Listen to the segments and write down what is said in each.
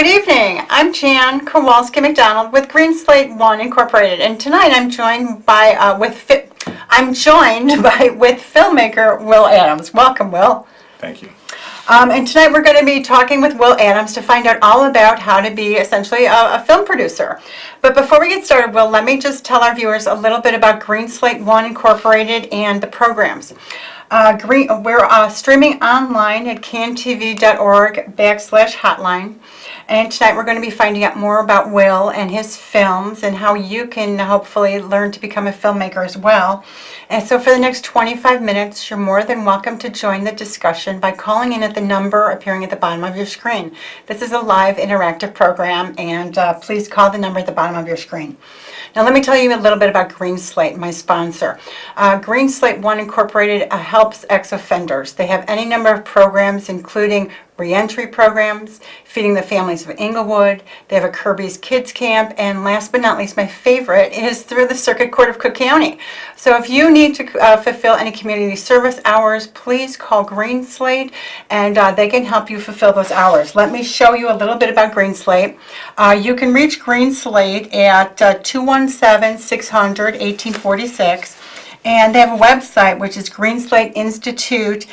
Good evening. I'm Jan Kowalski McDonald with Greenslate I Incorporated, and tonight I'm joined by with filmmaker Will Adams. Welcome, Will. Thank you. And tonight we're going to be talking with Will Adams to find out all about how to be essentially a film producer. But before we get started, Will, let me just tell our viewers a little bit about Greenslate I Incorporated and the programs. We're streaming online at cantv.org/hotline. And tonight we're going to be finding out more about Will and his films and how you can hopefully learn to become a filmmaker as well. And so for the next 25 minutes, you're more than welcome to join the discussion by calling in at the number appearing at the bottom of your screen. This is a live interactive program, and please call the number at the bottom of your screen. Now let me tell you a little bit about Greenslate, my sponsor. Greenslate I Incorporated helps ex-offenders. They have any number of programs, including reentry programs, feeding the families of Inglewood. They have a Kirby's Kids Camp, and last but not least, my favorite is through the Circuit Court of Cook County. So if you need to fulfill any community service hours, please call Greenslate, and they can help you fulfill those hours. Let me show you a little bit about Greenslate. You can reach Greenslate at 217-600-1846. And they have a website, which is Greenslate Institute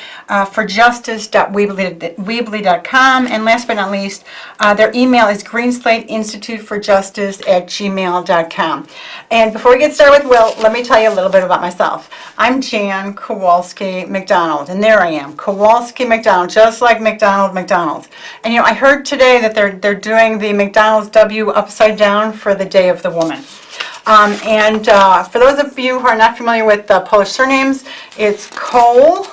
for Justice.weebly.com. And last but not least, their email is greenslateinstituteforjustice@gmail.com. And before we get started with Will, let me tell you a little bit about myself. I'm Jan Kowalski McDonald, and there I am, Kowalski McDonald, just like McDonald's. And you know, I heard today that they're doing the McDonald's W upside down for the Day of the Woman. For those of you who are not familiar with Polish surnames, it's coal,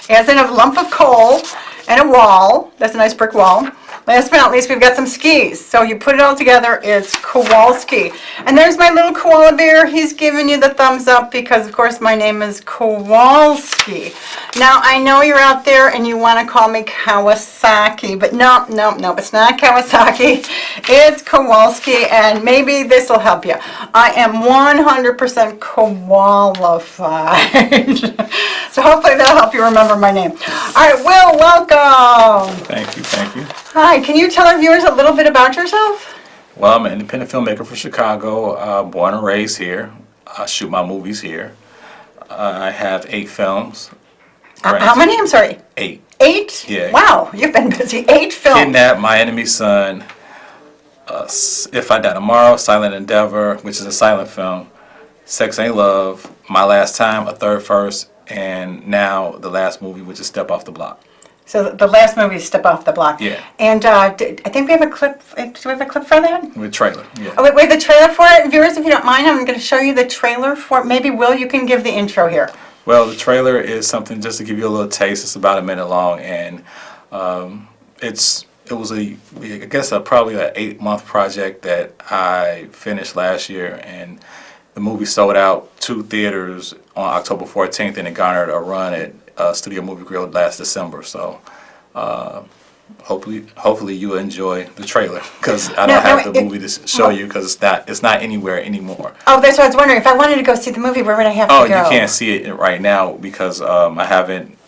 as in a lump of coal, and a wall. That's a nice brick wall. Last but not least, we've got some skis. So you put it all together, it's Kowalski. And there's my little koala bear. He's giving you the thumbs up because, of course, my name is Kowalski. Now, I know you're out there and you want to call me Kawasaki, but no, it's not Kawasaki. It's Kowalski, and maybe this will help you. I am 100% qualified. So hopefully that'll help you remember my name. All right, Will, welcome. Thank you. Hi, can you tell our viewers a little bit about yourself? Well, I'm an independent filmmaker from Chicago, born and raised here. I shoot my movies here. I have 8 films. How many? I'm sorry. 8. 8? Yeah. Wow, you've been busy. 8 films. Kidnap, My Enemy's Son, If I Die Tomorrow, Silent Endeavor, which is a silent film, Sex Ain't Love, My Last Time, A Third First, and now the last movie, which is Step Off the Block. So the last movie is Step Off the Block. Yeah. And I think we have a clip. Do we have a clip for that? With trailer, yeah. Oh, we have the trailer for it. Viewers, if you don't mind, I'm going to show you the trailer for it. Maybe, Will, you can give the intro here. Well, the trailer is something just to give you a little taste. It's about a minute long, and it was probably an 8-month project that I finished last year, and the movie sold out 2 theaters on October 14th, and it garnered a run at Studio Movie Grill last December. So hopefully you enjoy the trailer, because I don't have the movie to show you because it's not anywhere anymore. Oh, that's what I was wondering. If I wanted to go see the movie, where would I have to go? Oh, you can't see it right now because I haven't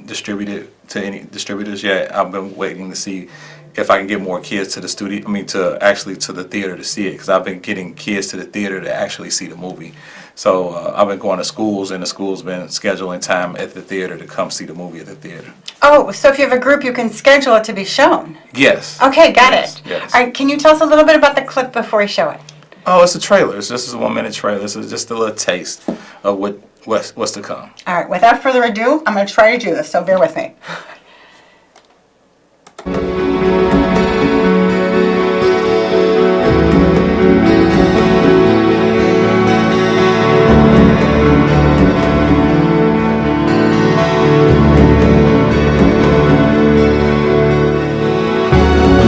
distributed to any distributors yet. I've been waiting to see if I can get more kids to the studio. to the theater to see it, because I've been getting kids to the theater to actually see the movie. So I've been going to schools, and the school's been scheduling time at the theater to come see the movie at the theater. Oh, so if you have a group, you can schedule it to be shown? Yes. Okay, got it. Yes. All right, can you tell us a little bit about the clip before we show it? Oh, it's a trailer. It's just a 1-minute trailer. This is just a little taste of what's to come. All right, without further ado, I'm going to try to do this, so bear with me.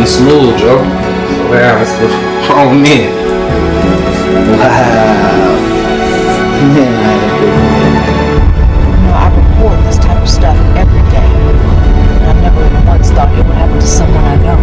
Smooth, Joe. So yeah, let's go. Oh man. Wow. Man, I had a good man. You know, I report this type of stuff every day. And I never once thought it would happen to someone I know.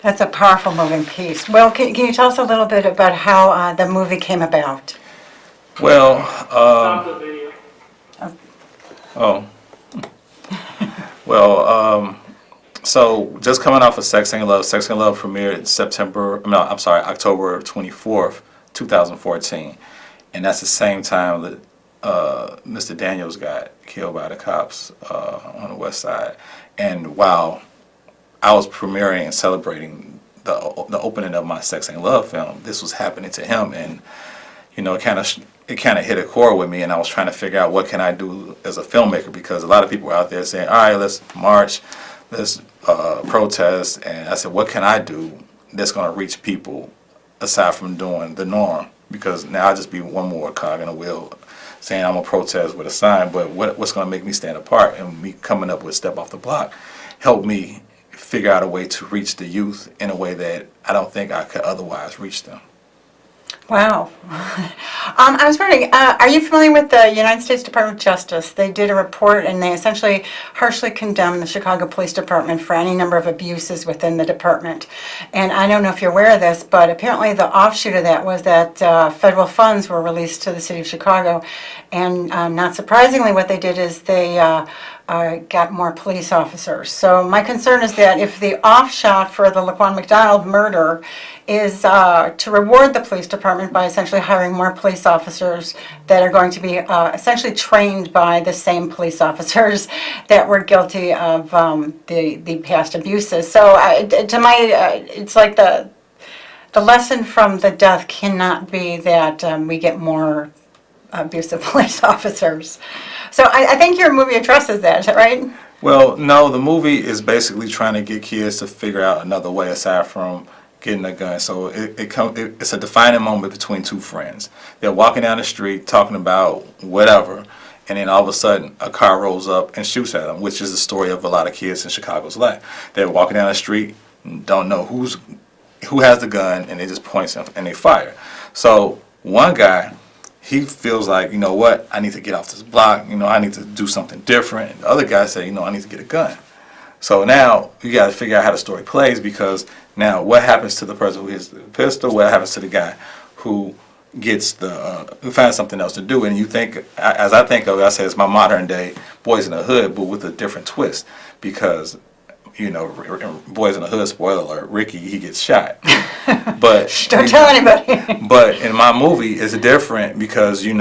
That's a powerful moving piece. Well, can you tell us a little bit about how the movie came about? Well, oh, well, so just coming off of Sex and Love. Sex and Love premiered October 24th, 2014, and that's the same time that Mr. Daniels got killed by the cops on the West Side. And while I was premiering and celebrating the opening of my Sex and Love film, this was happening to him, and it kind of hit a chord with me, and I was trying to figure out what can I do as a filmmaker, because a lot of people were out there saying, all right, let's march, let's protest, and I said, what can I do that's going to reach people aside from doing the norm? Because now I just be one more cog in a wheel saying I'm going to protest with a sign, but what's going to make me stand apart? And me coming up with Step Off the Block helped me figure out a way to reach the youth in a way that I don't think I could otherwise reach them. Wow. I was wondering, are you familiar with the United States Department of Justice? They did a report and they essentially harshly condemned the Chicago Police Department for any number of abuses within the department. And I don't know if you're aware of this, but apparently the offshoot of that was that federal funds were released to the city of Chicago. And not surprisingly, what they did is they got more police officers. So my concern is that if the offshot for the Laquan McDonald murder is to reward the police department by essentially hiring more police officers that are going to be essentially trained by the same police officers that were guilty of the past abuses. So it's like the lesson from the death cannot be that we get more abusive police officers. So I think your movie addresses that. Is that right? Well, no, the movie is basically trying to get kids to figure out another way aside from getting a gun. So it's a defining moment between two friends. They're walking down the street talking about whatever, and then all of a sudden a car rolls up and shoots at them, which is the story of a lot of kids in Chicago's life. They're walking down the street, don't know who has the gun, and they just point them and they fire. So one guy, he feels like, you know what, I need to get off this block, I need to do something different. And the other guy say, I need to get a gun. So now you got to figure out how the story plays, because now what happens to the person who has the pistol? What happens to the guy who gets who finds something else to do? And you think, as I think of it, I say it's my modern day Boys in the Hood, but with a different twist, because Boys in the Hood, spoiler alert, Ricky, he gets shot. But don't tell anybody. But in my movie, it's different because you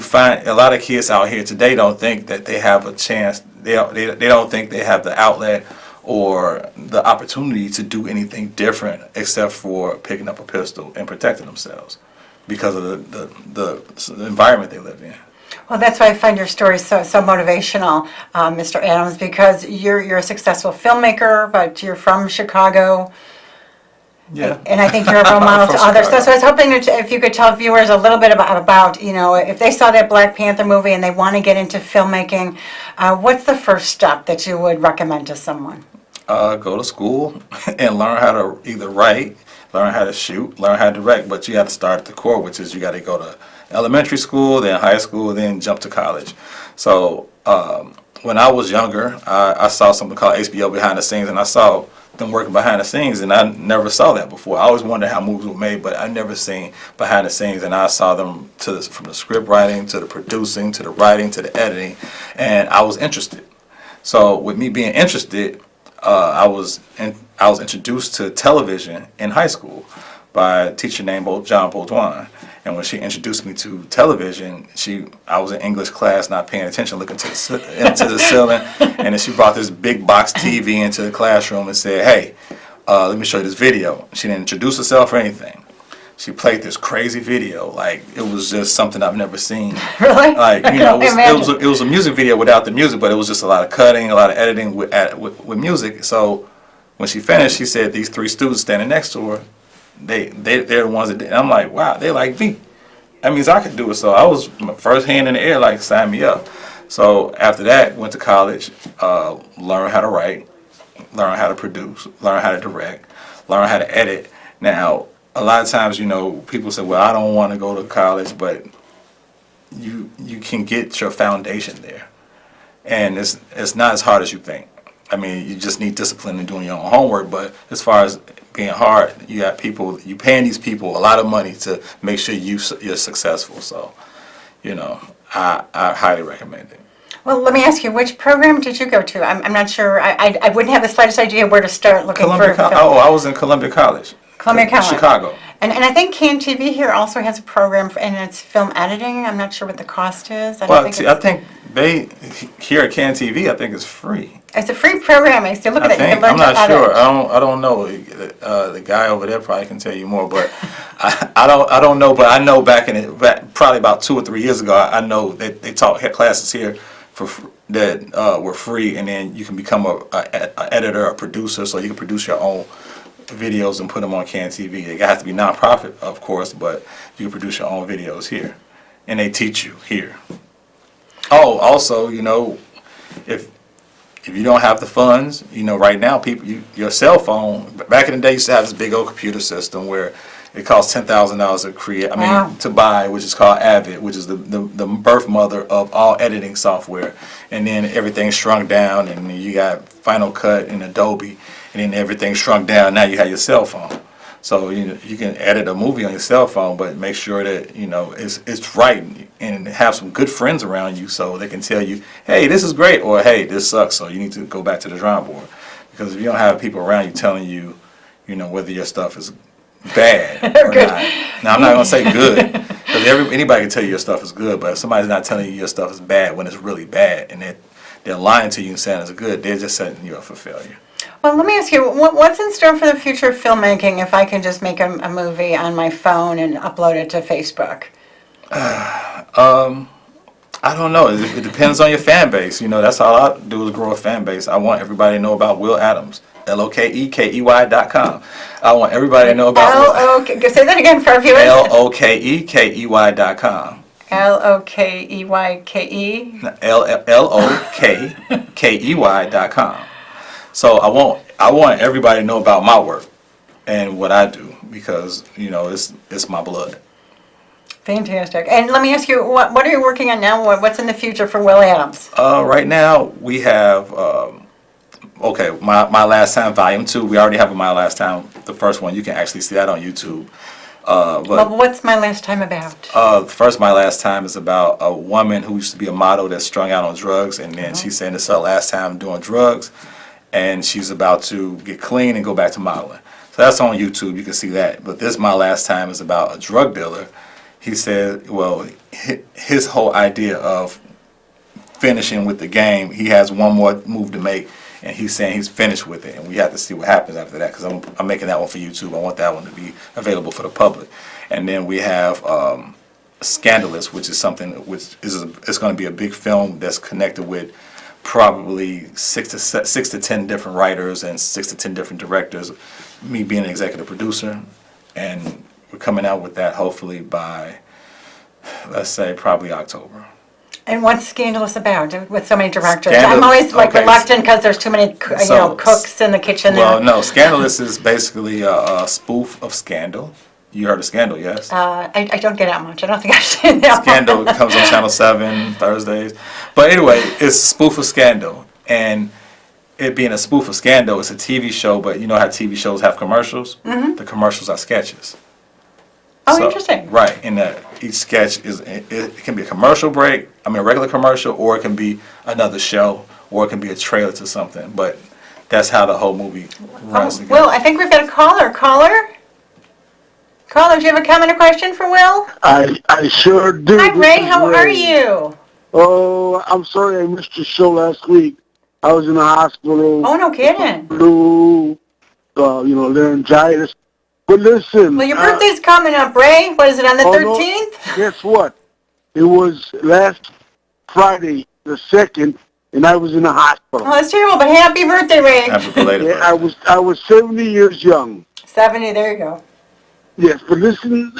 find a lot of kids out here today don't think that they have a chance. They don't think they have the outlet or the opportunity to do anything different except for picking up a pistol and protecting themselves because of the environment they live in. Well, that's why I find your story so motivational, Mr. Adams, because you're a successful filmmaker, but you're from Chicago. Yeah. And I think you're a role model to others. So I was hoping that if you could tell viewers a little bit about if they saw that Black Panther movie and they want to get into filmmaking, what's the first step that you would recommend to someone? Go to school and learn how to either write, learn how to shoot, learn how to direct. But you got to start at the core, which is you got to go to elementary school, then high school, then jump to college. So when I was younger, I saw something called HBO Behind the Scenes, and I saw them working behind the scenes, and I never saw that before. I always wondered how movies were made, but I never seen behind the scenes, and I saw them from the script writing to the producing to the writing to the editing, and I was interested. So with me being interested, I was introduced to television in high school by a teacher named John Baudouin. And when she introduced me to television, I was in English class, not paying attention, looking into the ceiling, and then she brought this big box TV into the classroom and said, "Hey, let me show you this video." She didn't introduce herself or anything. She played this crazy video, like it was just something I've never seen. Really? Like it was a music video without the music, but it was just a lot of cutting, a lot of editing with music. So when she finished, she said these three students standing next to her, they're the ones that did. And I'm like, wow, they like me. That means I could do it. So I was my first hand in the air, like sign me up. So after that, went to college, learned how to write, learn how to produce, learn how to direct, learn how to edit. Now, a lot of times, people say, well, I don't want to go to college, but you can get your foundation there. And it's not as hard as you think. I mean, you just need discipline in doing your own homework. But as far as being hard, you got people, you paying these people a lot of money to make sure you're successful. So, I highly recommend it. Well, let me ask you, which program did you go to? I'm not sure. I wouldn't have the slightest idea where to start looking for a film. I was in Columbia College. Columbia College. Chicago. And I think CanTV here also has a program, and it's film editing. I'm not sure what the cost is. I think they, here at CanTV, I think it's free. It's a free program. So look at it. You can learn I'm to not edit. sure. I don't know. The guy over there probably can tell you more, but I don't know. But I know back probably about 2 or 3 years ago, I know that they taught classes here that were free, and then you can become a editor, a producer, so you can produce your own videos and put them on CanTV. It has to be nonprofit, of course, but you can produce your own videos here, and they teach you here. Oh, also, if you don't have the funds, right now your cell phone. Back in the day, you used to have this big old computer system where it costs $10,000 to create. Wow. To buy, which is called Avid, which is the birth mother of all editing software. And then everything shrunk down, and you got Final Cut and Adobe, and then everything shrunk down. Now you have your cell phone, so you can edit a movie on your cell phone, but make sure that it's right, and have some good friends around you so they can tell you, hey, this is great, or hey, this sucks. So you need to go back to the drawing board, because if you don't have people around you telling you, whether your stuff is bad or Good. not. Now I'm not gonna say good, because anybody can tell you your stuff is good, but if somebody's not telling you your stuff is bad when it's really bad, and they're lying to you and saying it's good, they're just setting you up for failure. Well, let me ask you, what's in store for the future of filmmaking if I can just make a movie on my phone and upload it to Facebook? I don't know. It depends on your fan base. That's all I do is grow a fan base. I want everybody to know about Will Adams. LOKEKEY.com. I want everybody to know about Say that again for our viewers. LOKEKEY.com. LOKEYKE. LOKKEY.com. So I want everybody to know about my work and what I do, because it's my blood. Fantastic. And let me ask you, what are you working on now? What's in the future for Will Adams? Right now we have My Last Time Volume 2. We already have a My Last Time. The first one, you can actually see that on YouTube. But what's My Last Time about? First My Last Time is about a woman who used to be a model that's strung out on drugs, and then she's saying it's her last time doing drugs, and she's about to get clean and go back to modeling. So that's on YouTube. You can see that. But this My Last Time is about a drug dealer. He said, his whole idea of finishing with the game, he has one more move to make, and he's saying he's finished with it, and we have to see what happens after that, because I'm making that one for YouTube. I want that one to be available for the public. And then we have Scandalous, which is something it's going to be a big film that's connected with probably 6 to 10 different writers and 6 to 10 different directors, me being an executive producer, and we're coming out with that hopefully by, let's say, probably October. And what's Scandalous about with so many directors? I'm always reluctant because there's too many cooks in the kitchen there. Well, no, Scandalous is basically a spoof of Scandal. You heard of Scandal, yes? I don't get out much. I don't think I've seen that. Scandal comes on Channel 7 Thursdays. But anyway, it's a spoof of Scandal. And it being a spoof of Scandal, it's a TV show, but you know how TV shows have commercials? Mm-hmm. The commercials are sketches. Oh, interesting. Right, and each sketch it can be a commercial break, a regular commercial, or it can be another show, or it can be a trailer to something. But that's how the whole movie runs together. Will, I think we've got a caller. Caller, do you have a comment or question for Will? I sure do. Hi, Ray. How are you? Oh, I'm sorry I missed your show last week. I was in the hospital. Oh, no kidding. Flu, laryngitis. But listen. Well, your birthday's coming up, Ray. What is it, on the 13th? No, guess what? It was last Friday, the 2nd, and I was in the hospital. Oh, that's terrible, but happy birthday, Ray. Happy belated birthday. I was 70 years young. 70, there you go. Yes, but listen,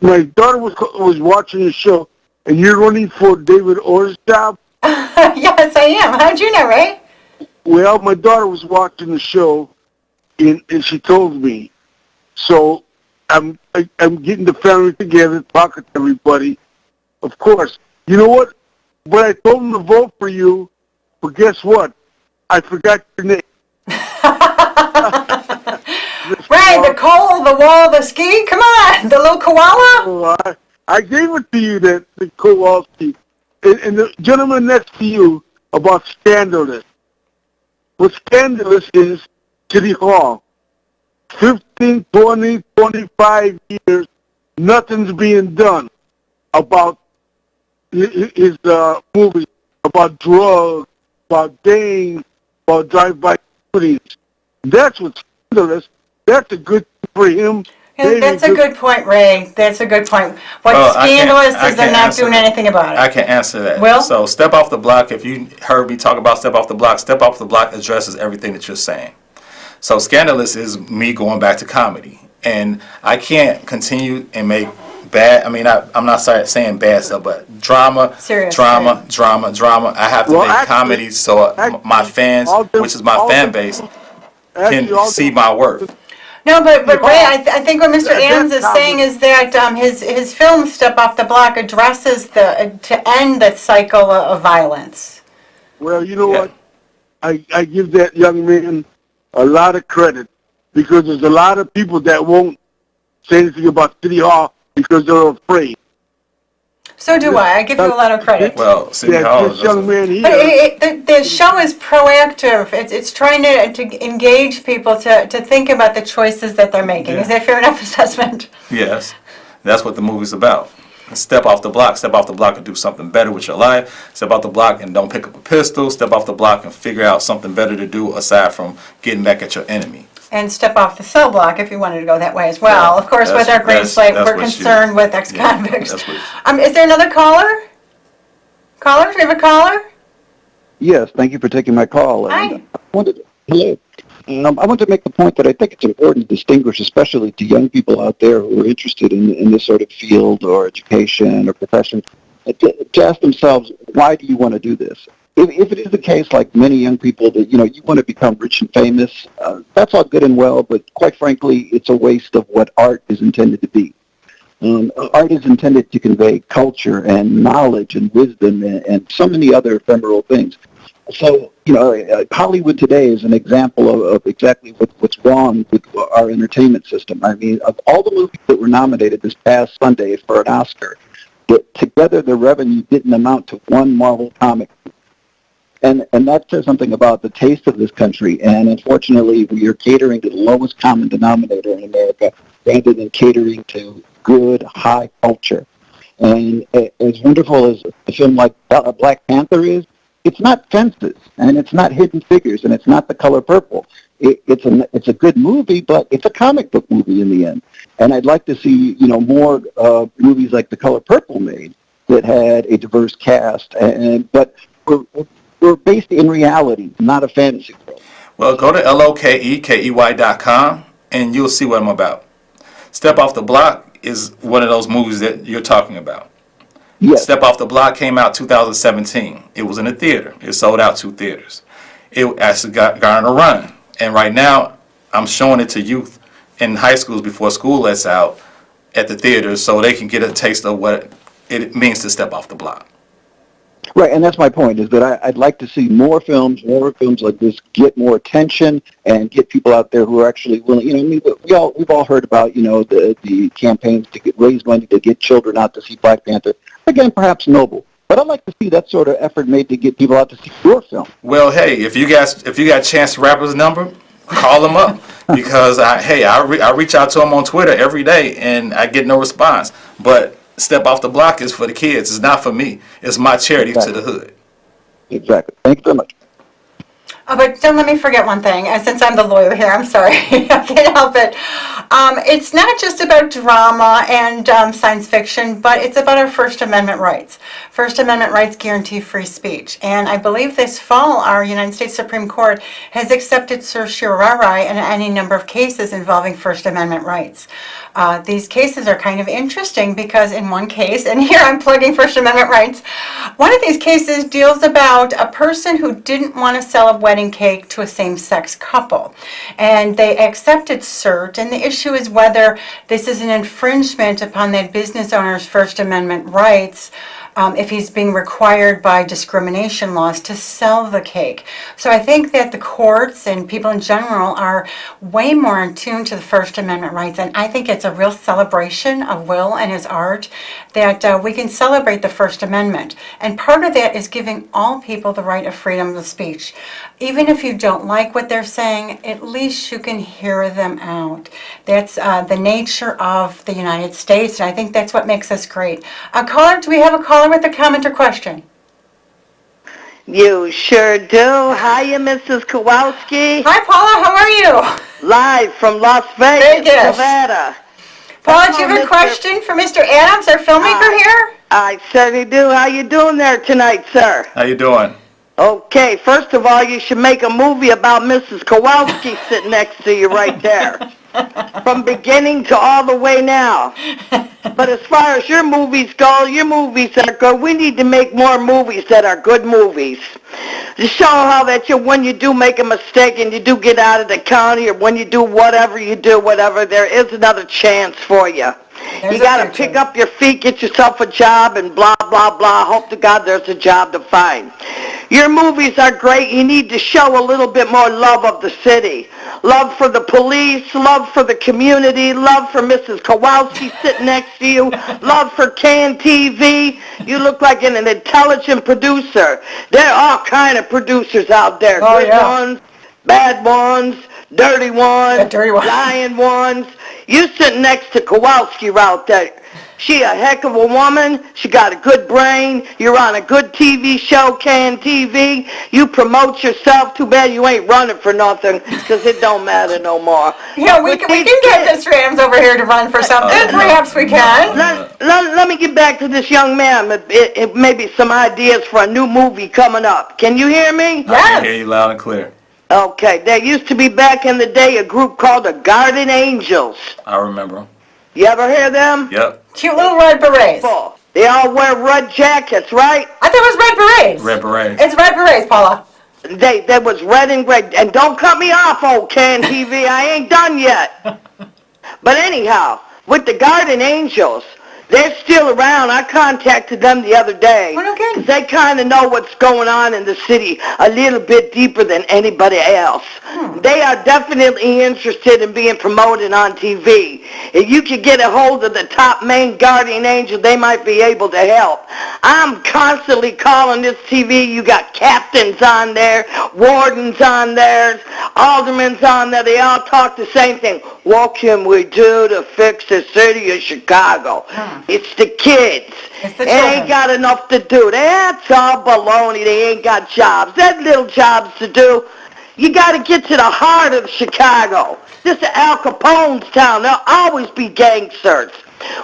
my daughter was watching the show, and you're running for David Orr's job? Yes, I am. How'd you know, Ray? Well, my daughter was watching the show, and she told me. So I'm getting the family together, talking to everybody. Of course. You know what? But I told them to vote for you, but guess what? I forgot your name. Ray, the coal, the wall, the ski. Come on, the little koala. Oh, I gave it to you, that the Kowalski. And the gentleman next to you about Scandalous. What Scandalous is, City Hall. 15, 20, 25 years, nothing's being done about his movies, about drugs, about gangs, about drive-by shootings. That's what's scandalous. That's a good thing for him. That's a good point, Ray. That's a good point. What's Well, scandalous I is they're can't not answer doing that. anything about it. I can answer that. Will? So Step Off the Block, if you heard me talk about Step Off the Block addresses everything that you're saying. So Scandalous is me going back to comedy. And I can't continue and make bad, I'm not saying bad stuff, but drama. I have to make comedy so my fans, which is my fan base, can see my work. No, but Ray, I think what Mr. Adams is saying is that his film Step Off the Block addresses to end that cycle of violence. Well, you know what? I give that young man a lot of credit, because there's a lot of people that won't say anything about City Hall because they're afraid. So do I. I give you a lot of credit. Well, City Hall this young man here. But the show is proactive. It's trying to engage people to think about the choices that they're making. Yeah. Is that fair enough assessment? Yes, that's what the movie's about. Step off the block and do something better with your life. Step off the block and don't pick up a pistol. Step off the block and figure out something better to do aside from getting back at your enemy. And step off the cell block if you wanted to go that way as well. Yeah, of course, with our Greenslate, we're concerned with ex-convicts. Is there another caller? Caller? Do we have a caller? Yes, thank you for taking my call. Hi. Hello. I want to make the point that I think it's important to distinguish, especially to young people out there who are interested in this sort of field or education or profession, to ask themselves, why do you want to do this? If it is the case, like many young people, that you want to become rich and famous, that's all good and well, but quite frankly, it's a waste of what art is intended to be. Art is intended to convey culture and knowledge and wisdom and so many other ephemeral things. So, Hollywood today is an example of exactly what's wrong with our entertainment system. I mean, of all the movies that were nominated this past Sunday for an Oscar, together the revenue didn't amount to one Marvel comic. And that says something about the taste of this country. And unfortunately, we are catering to the lowest common denominator in America rather than catering to good, high culture. And as wonderful as a film like Black Panther is, it's not fences, and it's not Hidden Figures, and it's not The Color Purple. It's a good movie, but it's a comic book movie in the end. And I'd like to see more movies like The Color Purple made that had a diverse cast, but we're based in reality, not a fantasy world. Well, go to lokekey.com and you'll see what I'm about. Step Off the Block is one of those movies that you're talking about. Yes. Step Off the Block came out 2017. It was in a theater. It sold out 2 theaters. It actually got on a run. And right now, I'm showing it to youth in high schools before school lets out at the theaters so they can get a taste of what it means to step off the block. Right, and that's my point, is that I'd like to see more films like this get more attention and get people out there who are actually willing. We've all heard about, the campaigns to raise money to get children out to see Black Panther. Again, perhaps noble. But I'd like to see that sort of effort made to get people out to see your film. Well, hey, if you got Chance the Rapper's number, call him up. Because, I reach out to him on Twitter every day, and I get no response. But Step Off the Block is for the kids. It's not for me. It's my charity to the hood. Exactly. Thank you very much. Oh, but don't let me forget one thing. Since I'm the lawyer here, I'm sorry. I can't help it. It's not just about drama and science fiction, but it's about our First Amendment rights. First Amendment rights guarantee free speech. And I believe this fall, our United States Supreme Court has accepted certiorari in any number of cases involving First Amendment rights. These cases are kind of interesting because in one case, and here I'm plugging First Amendment rights, one of these cases deals about a person who didn't want to sell a wedding cake to a same-sex couple. And they accepted cert, and the issue is whether this is an infringement upon that business owner's First Amendment rights if he's being required by discrimination laws to sell the cake. So I think that the courts and people in general are way more in tune to the First Amendment rights, and I think it's a real celebration of Will and his art that we can celebrate the First Amendment. And part of that is giving all people the right of freedom of speech. Even if you don't like what they're saying, at least you can hear them out. That's the nature of the United States, and I think that's what makes us great. Caller, do we have a caller with a comment or question? You sure do. Hiya, Mrs. Kowalski. Hi, Paula, how are you? Live from Las Vegas, Vegas. Nevada. Paula, do you have a Mr. question for Mr. Adams, our filmmaker here? I certainly do. How you doing there tonight, sir? How you doing? Okay, first of all, you should make a movie about Mrs. Kowalski sitting next to you right there. From beginning to all the way now. But as far as your movies go, your movies are good. We need to make more movies that are good movies. To show how that when you do make a mistake and you do get out of the county, or when you do whatever, there is another chance for you. There's You got to pick up your feet, get yourself a job, and blah, blah, blah. Hope to God there's a job to find. Your movies are great. You need to show a little bit more love of the city. Love for the police, love for the community, love for Mrs. Kowalski sitting next to you, love for Can TV. You look like an intelligent producer. There are all kind of producers out there. Oh, Good yeah. ones, bad ones, dirty ones, Yeah, dirty ones. lying ones. You sitting next to Kowalski right there. She a heck of a woman. She got a good brain. You're on a good TV show, Can TV. You promote yourself. Too bad you ain't running for nothing, because it don't matter no more. Yeah, we can get Mr. Adams over here to run for something. Perhaps we can. Let me get back to this young man. It maybe some ideas for a new movie coming up. Can you hear me? I can Yes. hear you loud and clear. Okay, there used to be back in the day a group called the Garden Angels. I remember 'em. You ever hear them? Yep. Cute little red berets. They all wear red jackets, right? I thought it was red berets. Red Beret. It's red berets, Paula. They was red and gray. And don't cut me off, old Can TV. I ain't done yet. But anyhow, with the Garden Angels, they're still around. I contacted them the other day. Oh, no kidding. They kind of know what's going on in the city a little bit deeper than anybody else. They are definitely interested in being promoted on TV. If you could get a hold of the top main guardian angel, they might be able to help. I'm constantly calling this TV. You got captains on there, wardens on there, aldermen's on there. They all talk the same thing. What can we do to fix the city of Chicago? It's the kids. It's the They children. ain't got enough to do. That's all baloney. They ain't got jobs. They had little jobs to do. You got to get to the heart of Chicago. This is Al Capone's town. There'll always be gangsters.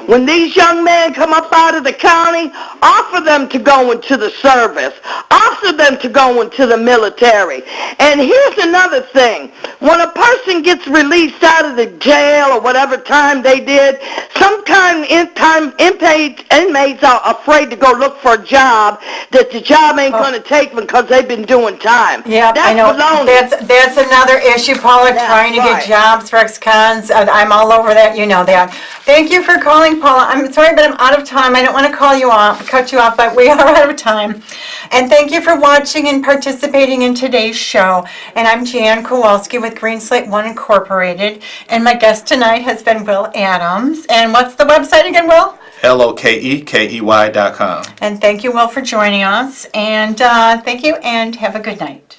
When these young men come up out of the county, offer them to go into the service. Offer them to go into the military. And here's another thing. When a person gets released out of the jail or whatever time they did, sometimes inmates are afraid to go look for a job that the job ain't going to take them because they've been doing time. Yeah, That's I know. baloney. That's another issue, Paula, That's trying to right. get jobs for ex-cons. I'm all over that. You know that. Thank you for calling, Paula. I'm sorry, but I'm out of time. I don't want to cut you off, but we are out of time. And thank you for watching and participating in today's show. And I'm Jan Kowalski with Greenslate I Incorporated. And my guest tonight has been Will Adams. And what's the website again, Will? LOKEKEY.com. And thank you, Will, for joining us. And thank you, and have a good night.